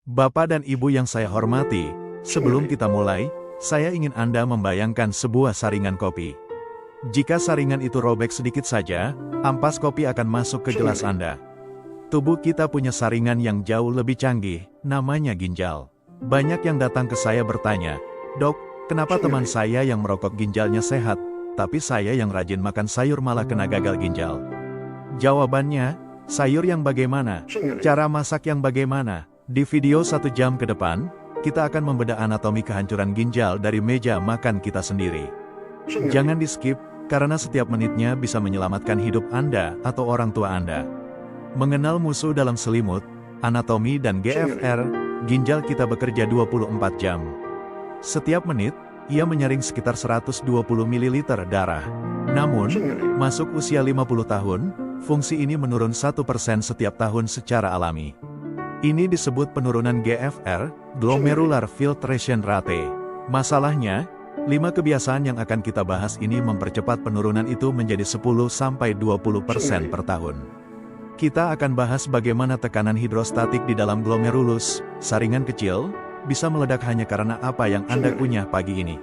Bapak dan Ibu yang saya hormati, sebelum kita mulai, saya ingin Anda membayangkan sebuah saringan kopi. Jika saringan itu robek sedikit saja, ampas kopi akan masuk ke gelas Anda. Tubuh kita punya saringan yang jauh lebih canggih, namanya ginjal. Banyak yang datang ke saya bertanya, "Dok, kenapa teman saya yang merokok ginjalnya sehat, tapi saya yang rajin makan sayur malah kena gagal ginjal?" Jawabannya, sayur yang bagaimana? Cara masak yang bagaimana? Di video 1 jam ke depan, kita akan membedah anatomi kehancuran ginjal dari meja makan kita sendiri. Jangan di-skip, karena setiap menitnya bisa menyelamatkan hidup Anda atau orang tua Anda. Mengenal musuh dalam selimut, anatomi dan GFR, ginjal kita bekerja 24 jam. Setiap menit, ia menyaring sekitar 120 ml darah. Namun, masuk usia 50 tahun, fungsi ini menurun 1% setiap tahun secara alami. Ini disebut penurunan GFR, Glomerular Filtration Rate. Masalahnya, 5 kebiasaan yang akan kita bahas ini mempercepat penurunan itu menjadi 10-20% per tahun. Kita akan bahas bagaimana tekanan hidrostatik di dalam glomerulus, saringan kecil, bisa meledak hanya karena apa yang Anda kunyah pagi ini.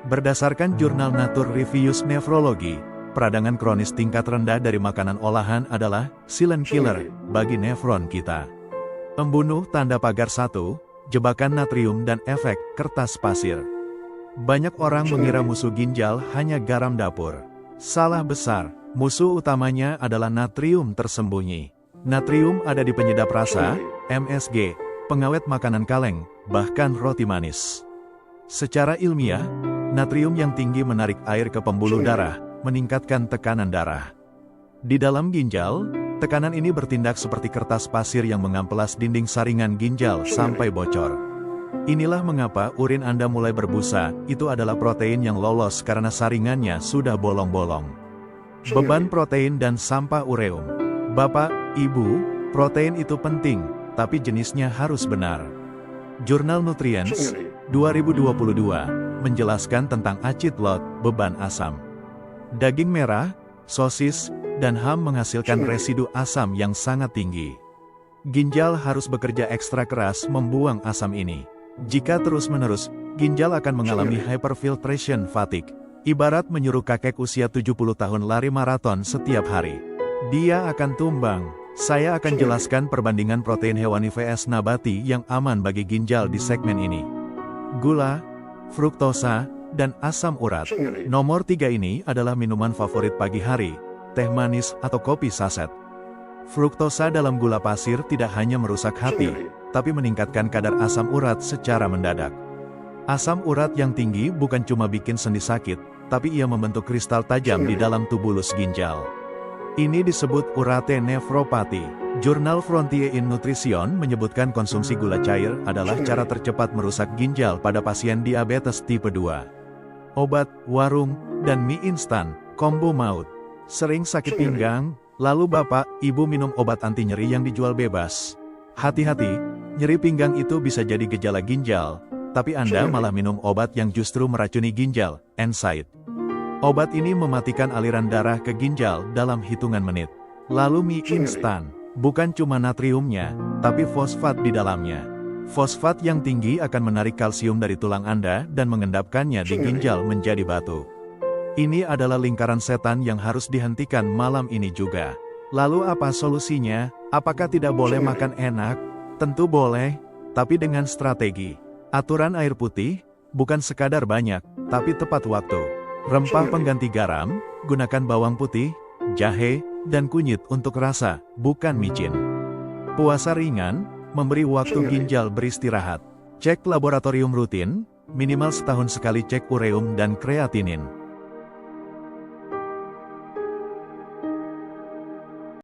Berdasarkan jurnal Nature Reviews Nephrology, peradangan kronis tingkat rendah dari makanan olahan adalah silent killer bagi nefron kita. Pembunuh tanda pagar 1, jebakan natrium dan efek kertas pasir. Banyak orang mengira musuh ginjal hanya garam dapur. Salah besar, musuh utamanya adalah natrium tersembunyi. Natrium ada di penyedap rasa, MSG, pengawet makanan kaleng, bahkan roti manis. Secara ilmiah, natrium yang tinggi menarik air ke pembuluh darah, meningkatkan tekanan darah. Di dalam ginjal, tekanan ini bertindak seperti kertas pasir yang mengamplas dinding saringan ginjal sampai bocor. Inilah mengapa urin Anda mulai berbusa, itu adalah protein yang lolos karena saringannya sudah bolong-bolong. Beban protein dan sampah ureum. Bapak, Ibu, protein itu penting, tapi jenisnya harus benar. Jurnal Nutrients, 2022, menjelaskan tentang acid lot, beban asam. Daging merah, sosis, dan ham menghasilkan residu asam yang sangat tinggi. Ginjal harus bekerja ekstra keras membuang asam ini. Jika terus-menerus, ginjal akan mengalami hyperfiltration fatigue. Ibarat menyuruh kakek usia 70 tahun lari maraton setiap hari. Dia akan tumbang. Saya akan jelaskan perbandingan protein hewani vs nabati yang aman bagi ginjal di segmen ini. Gula, fruktosa, dan asam urat. Nomor 3 ini adalah minuman favorit pagi hari, teh manis atau kopi saset. Fruktosa dalam gula pasir tidak hanya merusak hati, tapi meningkatkan kadar asam urat secara mendadak. Asam urat yang tinggi bukan cuma bikin sendi sakit, tapi ia membentuk kristal tajam di dalam tubulus ginjal. Ini disebut urate nephropathy. Jurnal Frontier in Nutrition menyebutkan konsumsi gula cair adalah cara tercepat merusak ginjal pada pasien diabetes tipe 2. Obat, warung, dan mie instan, kombo maut. Sering sakit pinggang, lalu Bapak, Ibu minum obat anti nyeri yang dijual bebas. Hati-hati, nyeri pinggang itu bisa jadi gejala ginjal, tapi Anda malah minum obat yang justru meracuni ginjal, NSAID. Obat ini mematikan aliran darah ke ginjal dalam hitungan menit. Lalu mie instan, bukan cuma natriumnya, tapi fosfat di dalamnya. Fosfat yang tinggi akan menarik kalsium dari tulang Anda dan mengendapkannya di ginjal menjadi batu. Ini adalah lingkaran setan yang harus dihentikan malam ini juga. Lalu apa solusinya? Apakah tidak boleh makan enak? Tentu boleh, tapi dengan strategi. Aturan air putih, bukan sekadar banyak, tapi tepat waktu. Rempah pengganti garam, gunakan bawang putih, jahe, dan kunyit untuk rasa, bukan micin. Puasa ringan, memberi waktu ginjal beristirahat. Cek laboratorium rutin, minimal setahun sekali cek ureum dan kreatinin.